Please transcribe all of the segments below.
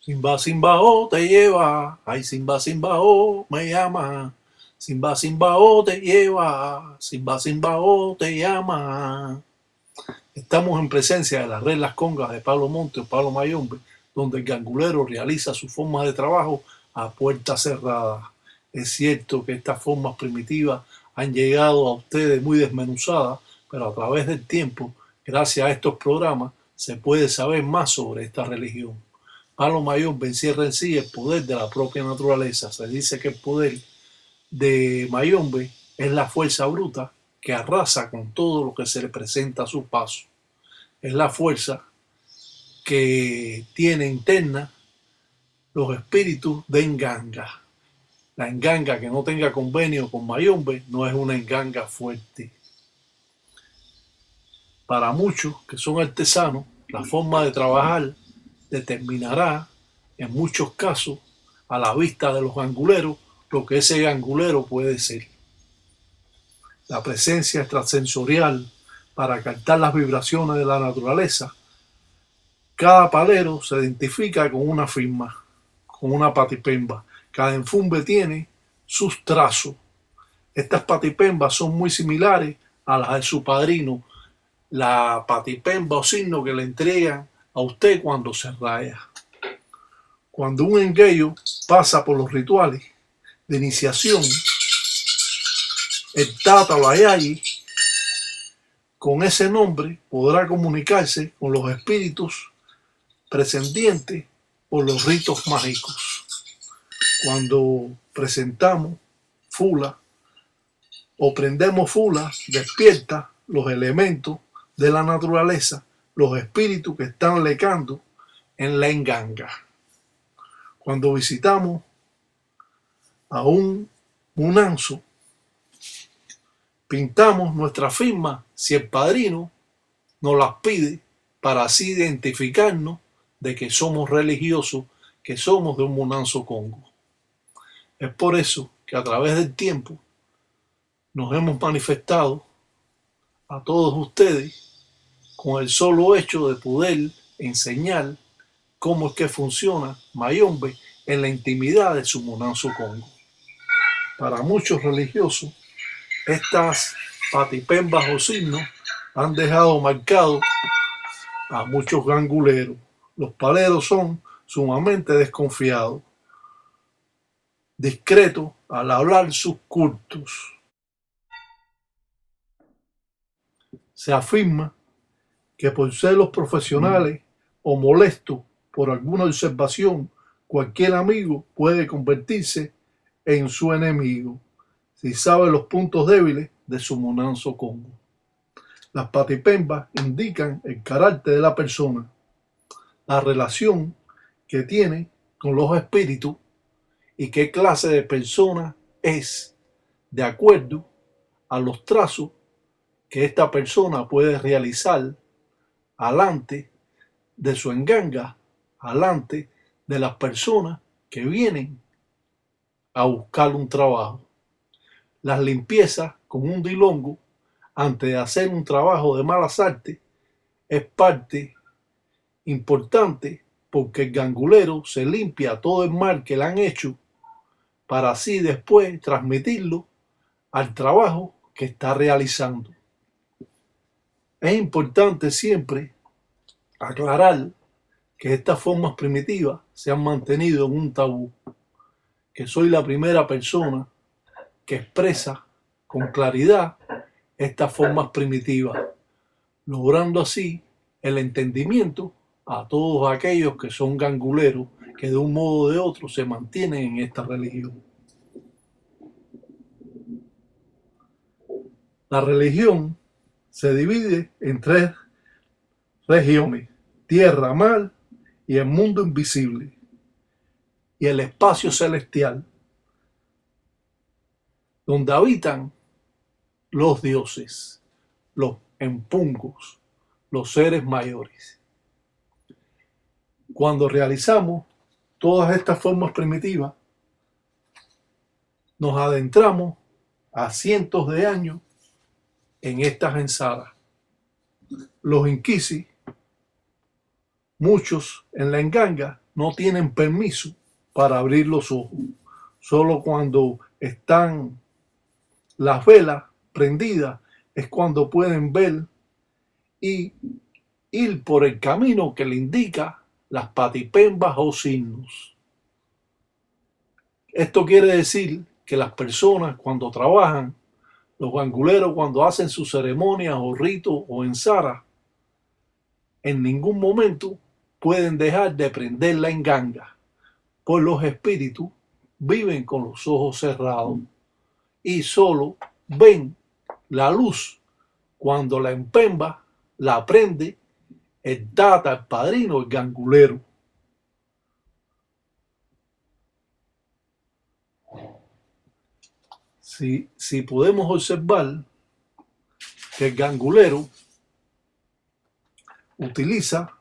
Simba, Simba, oh, te lleva. Ay, Simba, Simba, oh, me llama. Simba, Simba, oh, te lleva. Simba, Simba, oh, te llama. Estamos en presencia de las reglas congas de Pablo Monte o Pablo Mayombe, donde el gangulero realiza su forma de trabajo a puerta cerrada. Es cierto que estas formas primitivas han llegado a ustedes muy desmenuzadas, pero a través del tiempo, gracias a estos programas, se puede saber más sobre esta religión. Pablo Mayombe encierra en sí el poder de la propia naturaleza. Se dice que el poder de Mayombe es la fuerza bruta que arrasa con todo lo que se le presenta a su paso. Es la fuerza que tiene interna los espíritus de Nganga. La Nganga que no tenga convenio con Mayombe no es una Nganga fuerte. Para muchos que son artesanos, la forma de trabajar determinará, en muchos casos, a la vista de los ganguleros, lo que ese gangulero puede ser. La presencia extrasensorial para captar las vibraciones de la naturaleza. Cada palero se identifica con una firma, con una patipemba. Cada enfumbe tiene sus trazos. Estas patipembas son muy similares a las de su padrino, la patipemba o signo que le entregan a usted cuando se raya. Cuando un engueyo pasa por los rituales de iniciación, el Tata Layagi, con ese nombre, podrá comunicarse con los espíritus prescendientes por los ritos mágicos. Cuando presentamos Fula o prendemos Fula, despierta los elementos de la naturaleza, los espíritus que están lecando en la Nganga. Cuando visitamos a un munanzo, pintamos nuestra firma si el padrino nos las pide para así identificarnos de que somos religiosos, que somos de un munanzo Congo. Es por eso que a través del tiempo nos hemos manifestado a todos ustedes con el solo hecho de poder enseñar cómo es que funciona Mayombe en la intimidad de su munanzo Congo. Para muchos religiosos, estas patipembas o signos han dejado marcado a muchos ganguleros. Los paleros son sumamente desconfiados, discretos al hablar sus cultos. Se afirma que por ser los profesionales o molestos por alguna observación, cualquier amigo puede convertirse en su enemigo si sabe los puntos débiles de su munanzo Congo. Las patipembas indican el carácter de la persona, la relación que tiene con los espíritus y qué clase de persona es, de acuerdo a los trazos que esta persona puede realizar alante de su enganga, alante de las personas que vienen a buscar un trabajo. Las limpiezas con un dilongo antes de hacer un trabajo de malas artes es parte importante porque el gangulero se limpia todo el mal que le han hecho para así después transmitirlo al trabajo que está realizando. Es importante siempre aclarar que estas formas primitivas se han mantenido en un tabú, que soy la primera persona que expresa con claridad estas formas primitivas, logrando así el entendimiento a todos aquellos que son ganguleros, que de un modo o de otro se mantienen en esta religión. La religión se divide en 3 regiones: tierra, mar y el mundo invisible y el espacio celestial, donde habitan los dioses, los empungos, los seres mayores. Cuando realizamos todas estas formas primitivas, nos adentramos a cientos de años en estas ensadas. Los inquisi, muchos en la Nganga, no tienen permiso para abrir los ojos. Solo cuando están las velas prendidas es cuando pueden ver y ir por el camino que le indica las patipembas o signos. Esto quiere decir que las personas cuando trabajan, los ganguleros cuando hacen sus ceremonias o ritos o ensaras, en ningún momento pueden dejar de prender la enganga, pues los espíritus viven con los ojos cerrados y solo ven la luz cuando la empemba la prende el tata, el padrino, el gangulero. Si podemos observar que el gangulero utiliza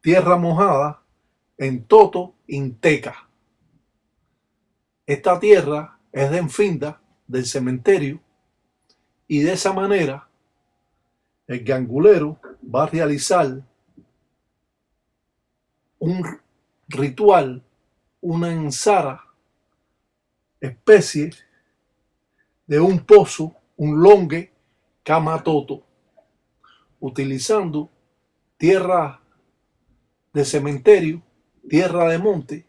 tierra mojada en toto inteca. Esta tierra es de enfinda del cementerio y de esa manera el gangulero va a realizar un ritual, una ensara, especie de un pozo, un longue camatoto, utilizando tierra de cementerio, tierra de monte,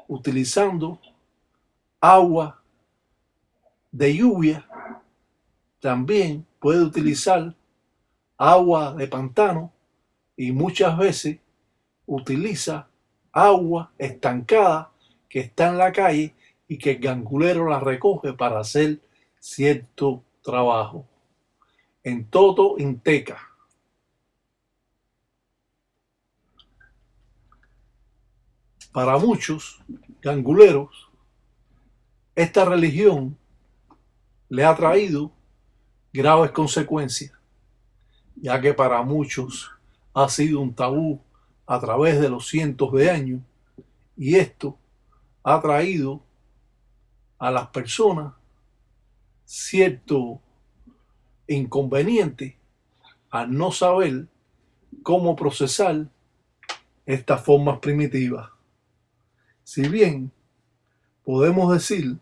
utilizando agua de lluvia, también puede utilizar agua de pantano y muchas veces utiliza agua estancada que está en la calle y que el gangulero la recoge para hacer cierto trabajo. En toto inteca. Para muchos ganguleros, esta religión le ha traído graves consecuencias, ya que para muchos ha sido un tabú a través de los cientos de años, y esto ha traído a las personas cierto inconveniente al no saber cómo procesar estas formas primitivas. Si bien podemos decir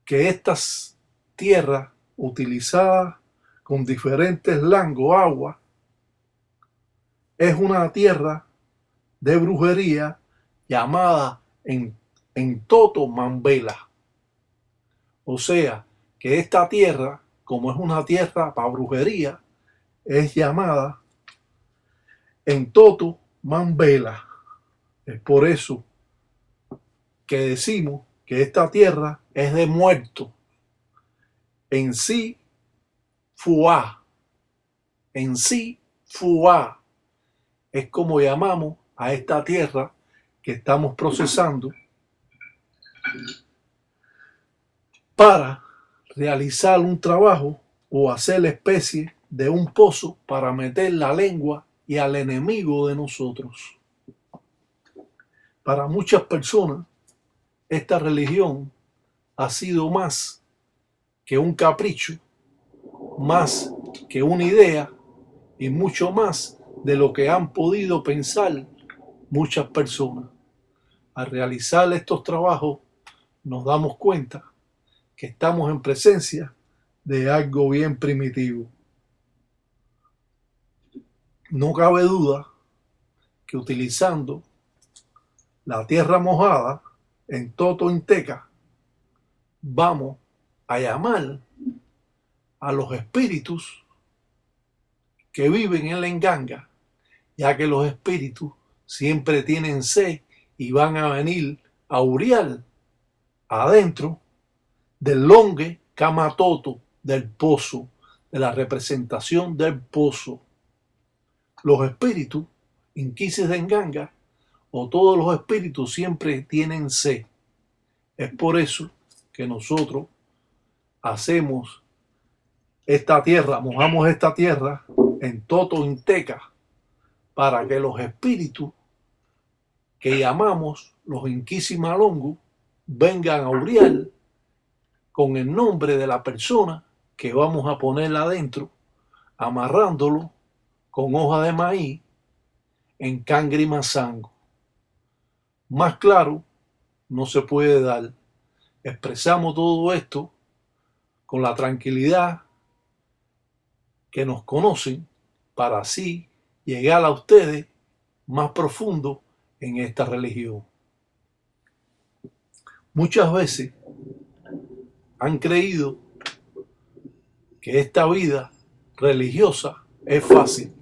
que estas tierras utilizadas con diferentes langos agua es una tierra de brujería llamada en toto mambela. O sea que esta tierra, como es una tierra para brujería, es llamada en toto mambela. Es por eso que decimos que esta tierra es de muerto. En sí, fuá. En sí, fuá. Es como llamamos a esta tierra que estamos procesando para realizar un trabajo o hacer la especie de un pozo para meter la lengua y al enemigo de nosotros. Para muchas personas, esta religión ha sido más que un capricho, más que una idea y mucho más de lo que han podido pensar muchas personas. Al realizar estos trabajos nos damos cuenta que estamos en presencia de algo bien primitivo. No cabe duda que utilizando la tierra mojada en toto inteca vamos a llamar a los espíritus que viven en la enganga, ya que los espíritus siempre tienen sed y van a venir a huriar adentro del longue camatoto, del pozo, de la representación del pozo. Los espíritus, inquises de enganga, o todos los espíritus siempre tienen sed. Es por eso que nosotros hacemos esta tierra, mojamos esta tierra en toto inteca para que los espíritus que llamamos los inquisimalongos vengan a huriar con el nombre de la persona que vamos a poner adentro, amarrándolo con hoja de maíz en cangre y mazango. Más claro no se puede dar. Expresamos todo esto con la tranquilidad que nos conocen para así llegar a ustedes más profundo en esta religión. Muchas veces han creído que esta vida religiosa es fácil.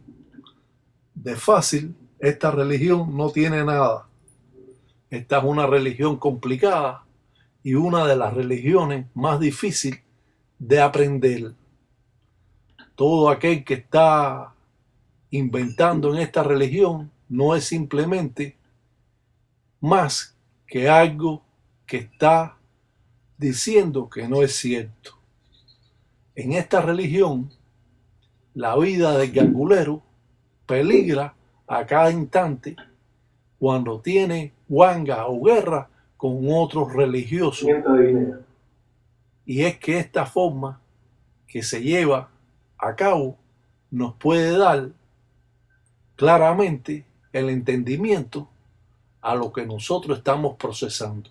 De fácil, esta religión no tiene nada. Esta es una religión complicada y una de las religiones más difíciles de aprender. Todo aquel que está inventando en esta religión no es simplemente más que algo que está diciendo que no es cierto. En esta religión, la vida del gangulero peligra a cada instante cuando tiene guanga o guerra con otros religiosos. Y es que esta forma que se lleva a cabo nos puede dar claramente el entendimiento a lo que nosotros estamos procesando.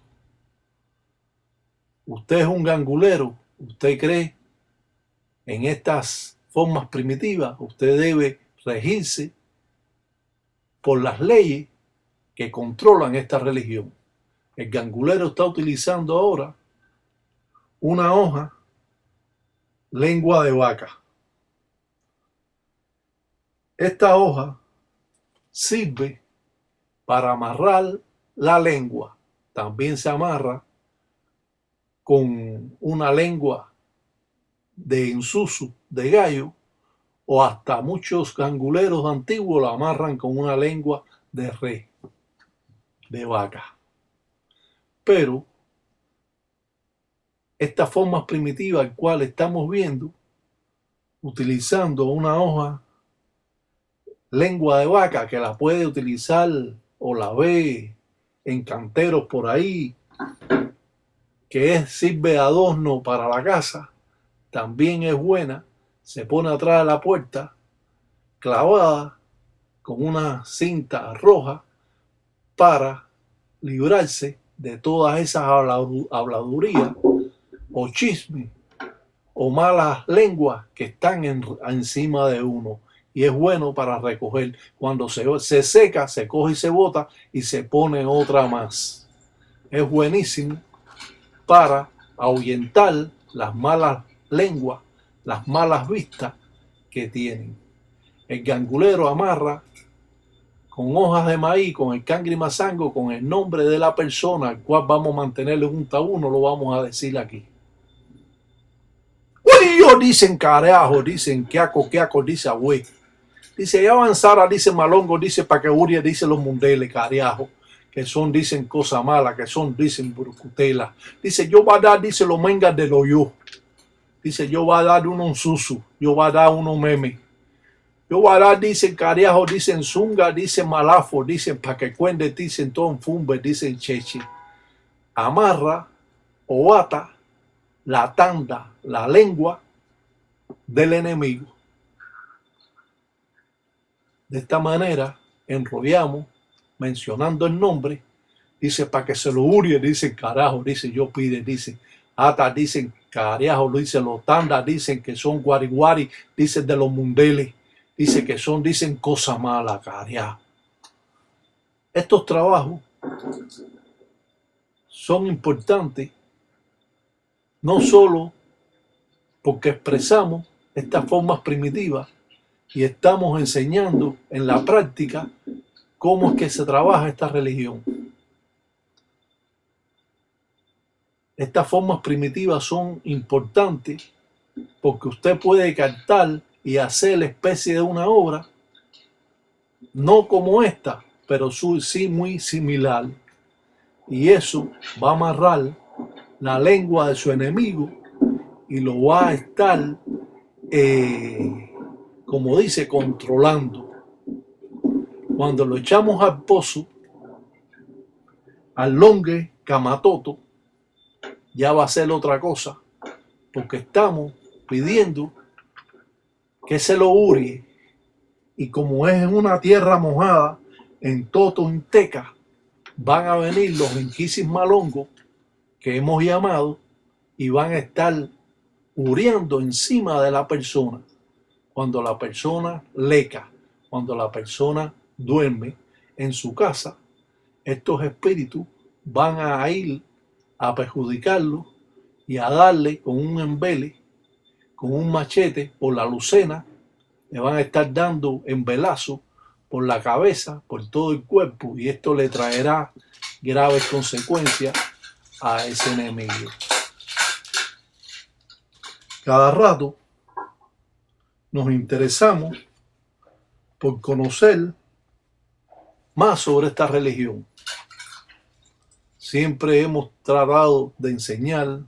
Usted es un gangulero, usted cree en estas formas primitivas, usted debe regirse por las leyes que controlan esta religión. El gangulero está utilizando ahora una hoja lengua de vaca. Esta hoja sirve para amarrar la lengua. También se amarra con una lengua de ensusu de gallo, o hasta muchos ganguleros antiguos la amarran con una lengua de res, de vaca. Pero esta forma primitiva al cual estamos viendo, utilizando una hoja lengua de vaca, que la puede utilizar o la ve en canteros por ahí, que sirve de adorno para la casa, también es buena. Se pone atrás de la puerta, clavada con una cinta roja, para librarse de todas esas habladurías o chismes o malas lenguas que están encima de uno. Y es bueno para recoger. Cuando se seca, se coge y se bota y se pone otra más. Es buenísimo para ahuyentar las malas lenguas, las malas vistas que tienen. El gangulero amarra con hojas de maíz, con el cangri mazango, con el nombre de la persona al cual vamos a mantenerle un tabú, no lo vamos a decir aquí. Uy, dicen carajo, dicen queaco, dice güey. Dice, ya avanzara, dice Malongo, dice Paqueuria, dice los mundeles, carajo, que son, dicen cosas malas, que son, dicen burcutela. Dice, yo va a dar, dice los mengas de lo yo. Dice, yo va a dar uno susu, yo va a dar uno meme. Yo va a dar, dicen carajo, dicen zunga, dicen malafo, dicen paquecuende, dicen ton fumbe, dicen cheche. Amarra o ata la tanda, la lengua del enemigo. De esta manera enrollamos, mencionando el nombre, dice para que se lo urie, dice carajo, dice yo pide, dice ata, dicen carajo, dice los tandas, dicen que son guariguari, dicen de los mundeles, dice que son, dicen cosa mala, carajo. Estos trabajos son importantes no solo porque expresamos estas formas primitivas y estamos enseñando en la práctica cómo es que se trabaja esta religión. Estas formas primitivas son importantes porque usted puede captar y hacer la especie de una obra, no como esta, pero sí muy similar. Y eso va a amarrar la lengua de su enemigo y lo va a estar, como dice, controlando. Cuando lo echamos al pozo, al longue camatoto, ya va a ser otra cosa, porque estamos pidiendo que se lo urie, y como es en una tierra mojada, en Toto, en Teca, van a venir los inquisis malongos que hemos llamado y van a estar huriendo encima de la persona. Cuando la persona leca, cuando la persona duerme en su casa, estos espíritus van a ir a perjudicarlo y a darle con un embele, con un machete por la lucena, le van a estar dando embelazo por la cabeza, por todo el cuerpo, y esto le traerá graves consecuencias a ese enemigo. Cada rato nos interesamos por conocer más sobre esta religión. Siempre hemos tratado de enseñar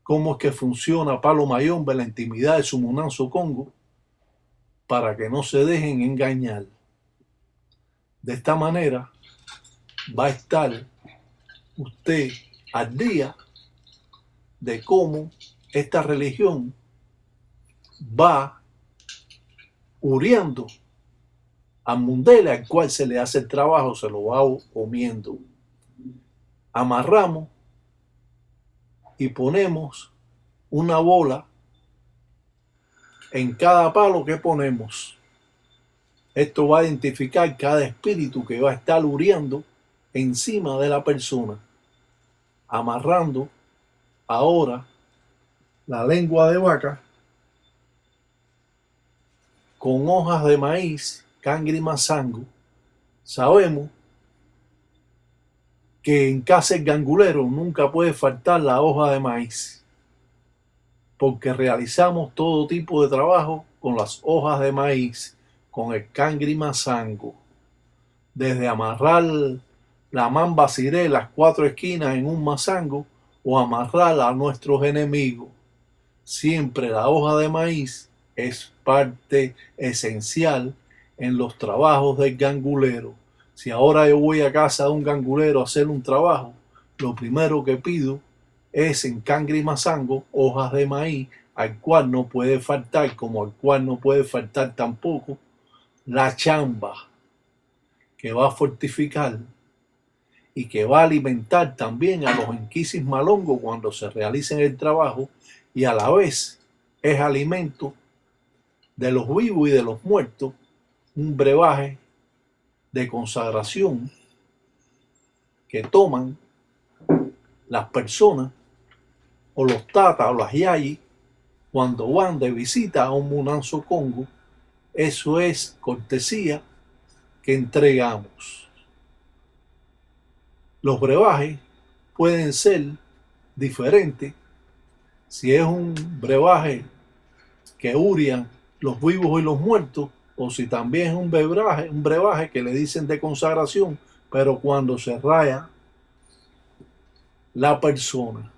cómo es que funciona Palo Mayombe, la intimidad de Sumunanzo Congo, para que no se dejen engañar. De esta manera va a estar usted al día de cómo esta religión va huriendo al mundele al cual se le hace el trabajo, se lo va comiendo. Amarramos y ponemos una bola en cada palo que ponemos. Esto va a identificar cada espíritu que va a estar huriendo encima de la persona. Amarrando ahora la lengua de vaca con hojas de maíz, cangre y mazango. Sabemos que en casa del gangulero nunca puede faltar la hoja de maíz, porque realizamos todo tipo de trabajo con las hojas de maíz, con el cangre y mazango, desde amarrar la mamba ciré, las 4 esquinas en un mazango, o amarrar a nuestros enemigos. Siempre la hoja de maíz es parte esencial en los trabajos del gangulero. Si ahora yo voy a casa de un gangulero a hacer un trabajo, lo primero que pido es en cangre y mazango hojas de maíz, al cual no puede faltar, como al cual no puede faltar tampoco la chamba, que va a fortificar y que va a alimentar también a los inquisis malongos cuando se realicen el trabajo, y a la vez es alimento de los vivos y de los muertos, un brebaje de consagración que toman las personas o los tatas o las yayis cuando van de visita a un Munanzo Congo. Eso es cortesía que entregamos. Los brebajes pueden ser diferentes. Si es un brebaje que hurian los vivos y los muertos, o si también es un brebaje que le dicen de consagración, pero cuando se raya la persona.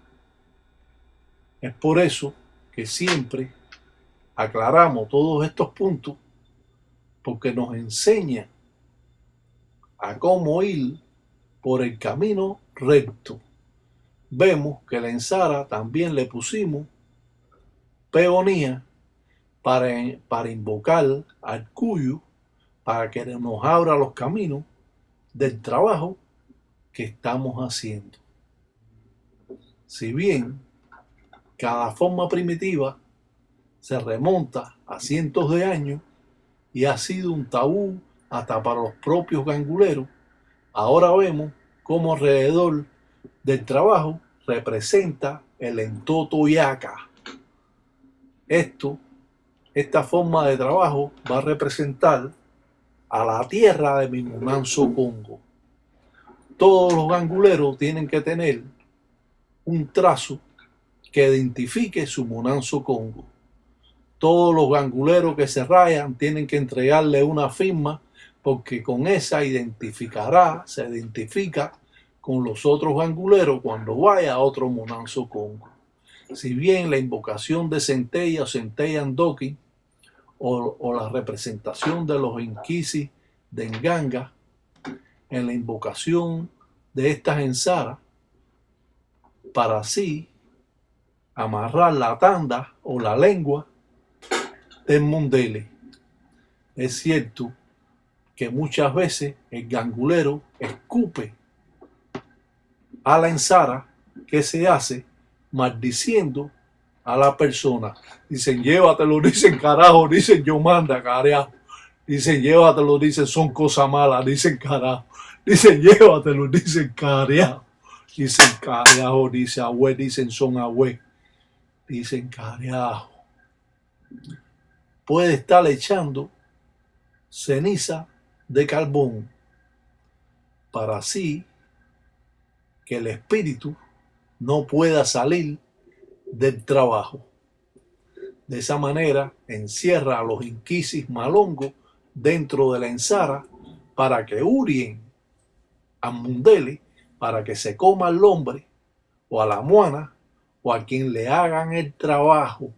Es por eso que siempre aclaramos todos estos puntos, porque nos enseña a cómo ir por el camino recto. Vemos que la ensara también le pusimos peonía para invocar al Cuyo, para que nos abra los caminos del trabajo que estamos haciendo. Si bien cada forma primitiva se remonta a cientos de años y ha sido un tabú hasta para los propios ganguleros, ahora vemos cómo alrededor del trabajo representa el entoto yaca. Esta forma de trabajo va a representar a la tierra de mi Munanzo Congo. Todos los ganguleros tienen que tener un trazo que identifique su Munanzo Congo. Todos los ganguleros que se rayan tienen que entregarle una firma, porque con esa se identifica con los otros ganguleros cuando vaya a otro Munanzo Congo. Si bien la invocación de Centella o Centella Andoki o la representación de los inquisis de Nganga en la invocación de estas ensaras, para así amarrar la tanda o la lengua del mundele. Es cierto que muchas veces el gangulero escupe a la ensara que se hace maldiciendo a la persona. Dicen, llévatelo, dicen, carajo, dicen, yo manda, carajo. Dicen, llévatelo, dicen, son cosas malas, dicen, carajo. Dicen, llévatelo, dicen, carajo. Dicen, carajo, dice, abue, dicen, son abue. Dicen, carajo. Puede estar echando ceniza de carbón para así que el espíritu no pueda salir del trabajo. De esa manera encierra a los inquisis malongos dentro de la ensara para que hurien a Mundele, para que se coma al hombre o a la moana o a quien le hagan el trabajo,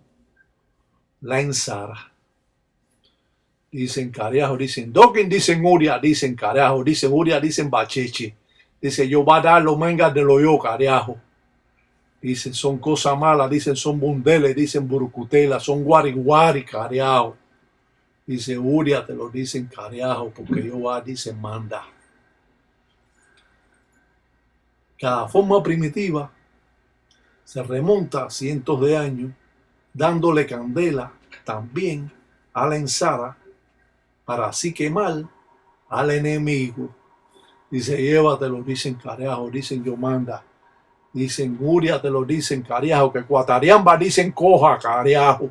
la ensara. Dicen carajo, dicen Dokin, dicen Uria, dicen carajo, dicen Uria, dicen Bacheche. Dice, yo va a dar los mangas de lo yo, carajo. Dicen, son cosas malas, dicen, son bundeles, dicen burucutela, son guariguari, carajo. Dice, Uria, te lo dicen carajo, porque yo va, dicen, manda. Cada forma primitiva se remonta a cientos de años, dándole candela también a la ensara para así quemar al enemigo. Dice, llévatelo, dicen carajo, dicen yo manda. Dicen, Uria, te lo dicen carajo, que Cuatariamba dicen coja, carajo.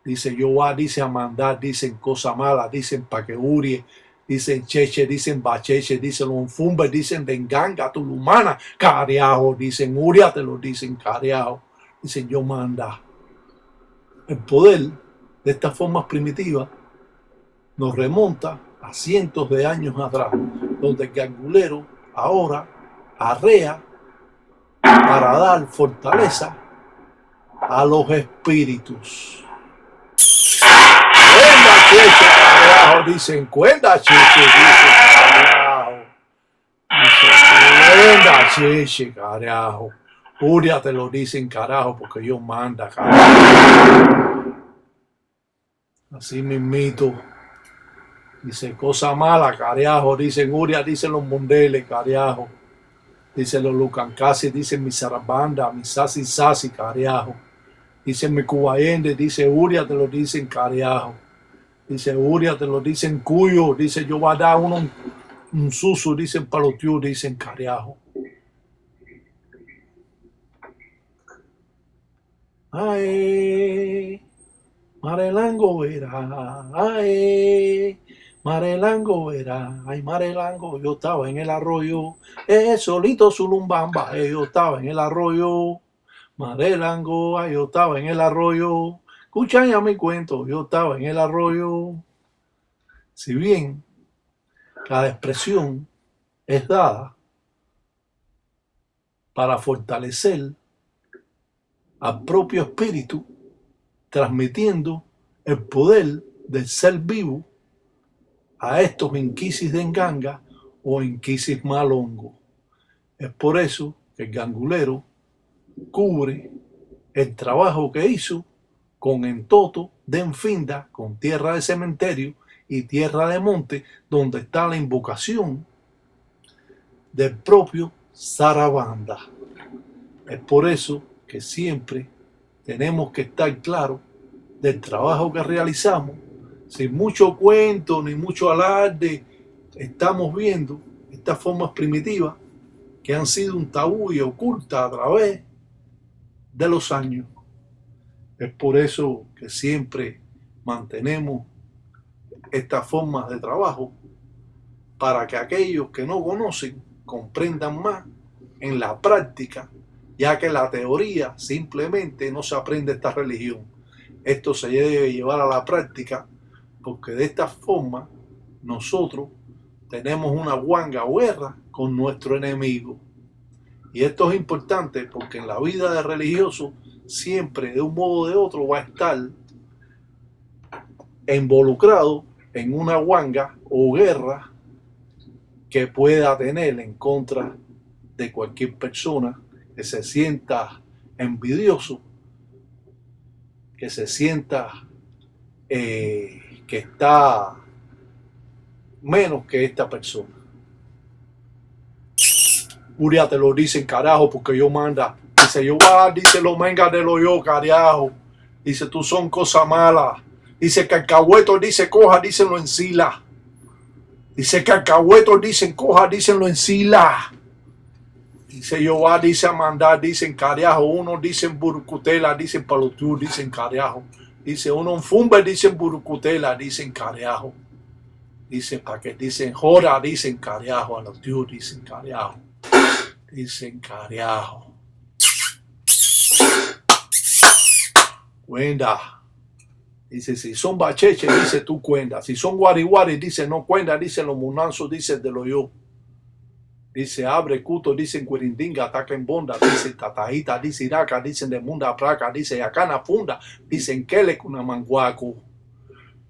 Dice, yo va, dice a mandar, dicen cosa mala, dicen pa' que Urie, dicen cheche, dicen bacheche, dicen lonfumbe, dicen denganga, tulumana, carajo. Dicen, Uria, te lo dicen carajo. Dicen, yo manda. El poder de estas formas primitivas nos remonta a cientos de años atrás, donde el gangulero ahora arrea para dar fortaleza a los espíritus. Cuenda cheche, carajo, dicen, cuenda cheche, dicen, carajo. Dicen, cuenda cheche, carajo. Uria, te lo dicen, carajo, porque yo manda, carajo. Así mismito. Dice, cosa mala, carajo, dicen Uria, dicen los mundeles, carajo. Dicen los lucancasi, dicen mi zarabanda, mi sasi sasi, carajo. Dicen mi cubayende, dice Uria, te lo dicen carajo. Dice Uria, te lo dicen cuyo. Dice yo va a dar uno un suso, dicen palotiu, dicen carajo. Ay, Marelango verá, ay, Marelango verá, ay, Marelango, yo estaba en el arroyo, solito Zulumbamba, yo estaba en el arroyo. Marelango, ay, yo estaba en el arroyo. Escuchan ya mi cuento, yo estaba en el arroyo. Si bien cada expresión es dada para fortalecer al propio espíritu, transmitiendo el poder del ser vivo a estos inquisis de enganga o inquisis malongo. Es por eso que el gangulero cubre el trabajo que hizo con entoto de enfinda, con tierra de cementerio y tierra de monte, donde está la invocación del propio Zarabanda. Es por eso que siempre tenemos que estar claros del trabajo que realizamos, sin mucho cuento ni mucho alarde. Estamos viendo estas formas primitivas que han sido un tabú y ocultas a través de los años. Es por eso que siempre mantenemos estas formas de trabajo, para que aquellos que no conocen comprendan más en la práctica, ya que la teoría simplemente no se aprende esta religión. Esto se debe llevar a la práctica, porque de esta forma nosotros tenemos una guanga o guerra con nuestro enemigo. Y esto es importante porque en la vida de religioso siempre de un modo o de otro va a estar involucrado en una guanga o guerra que pueda tener en contra de cualquier persona que se sienta envidioso, que se sienta que está menos que esta persona. Uria te lo dicen, carajo, porque yo manda. Dice, yo va, dice, lo menga de lo yo, carajo. Dice, tú son cosas malas. Dice, cacahuetos, dice, coja, dícenlo en sila. Dice, cacahuetos, dicen, coja, dícenlo en sila. Dice, yo va, dice, a mandar, dicen, carajo. Uno dicen burucutela, dicen palotú, dicen, carajo. Dice, uno en fumbe, dicen burucutela, dicen, carajo. Dice, para que dicen, jora, dicen, carajo. A los tíos dicen, carajo. Dicen, carajo. Cuenta. Dice, si son bacheche, dice tú cuenta. Si son guariguari, dice no cuenta, dice los munanzos, dice de lo yo. Dice abre cuto, dicen cuerindinga, ataca en bonda, dice tatajita, dice iraca, dicen de munda praca, dice yacana funda, dicen kele kuna manguaco.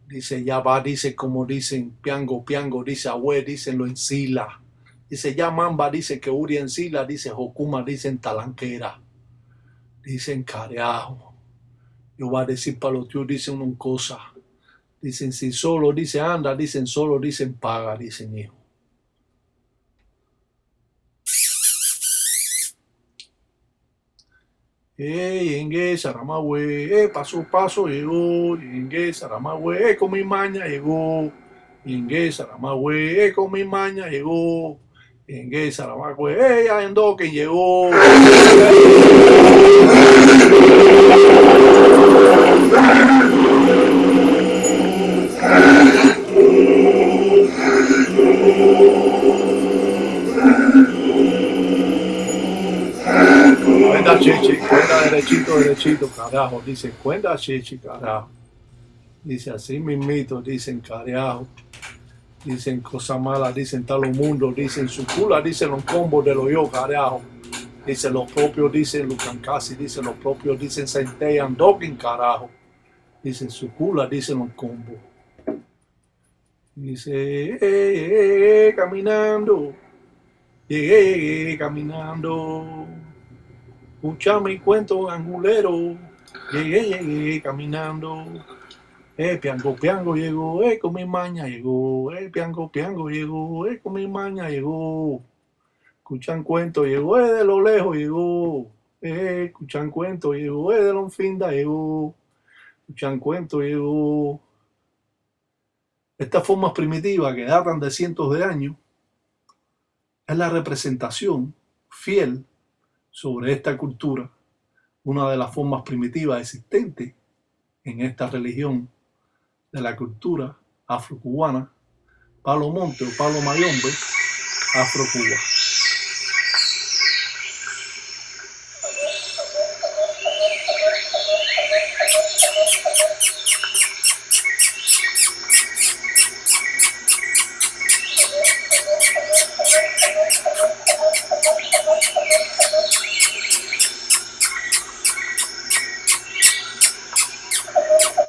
Dice ya va, dice como dicen piango, piango, dice abue, dicen lo encila. Dice ya mamba, dice que uri encila, dice jocuma, dicen talanquera. Dicen carajo. Yo voy a decir para los tíos, dicen una cosa. Dicen si solo, dice anda, dicen solo, dicen paga, dicen hijo. Yengue, Saramagüe, paso, llegó. Yengue, Saramagüe, con mi maña, llegó. Yengue, Saramagüe, con mi maña, llegó. Yengue, Saramagüe, ya ando que llegó. Cuenta chichi, cuenta derechito, carajo. Dice, cuenta chichi, carajo. Dice así mismito, dicen carajo. Dicen cosas malas, dicen tal mundo, dicen su cula, dicen los combos de los yo, carajo. Dicen los propios, dicen los cancasi, dicen los propios, dicen centellan, dokin, carajo. Dicen su cula, dicen los combos. Dice, caminando. Llegué caminando. Escucha mi cuento angulero. Llegué caminando. Piango llegó, con mi maña llegó. Piango llegó, con mi maña llegó. Escuchan cuento, llegó, de lo lejos llegó. Escuchan cuento, llegó, de lo finda llegó. Escuchan cuento, llegó. Estas formas primitivas que datan de cientos de años es la representación fiel sobre esta cultura, una de las formas primitivas existentes en esta religión de la cultura afrocubana, Palo Monte o Palo Mayombe, Afrocuba.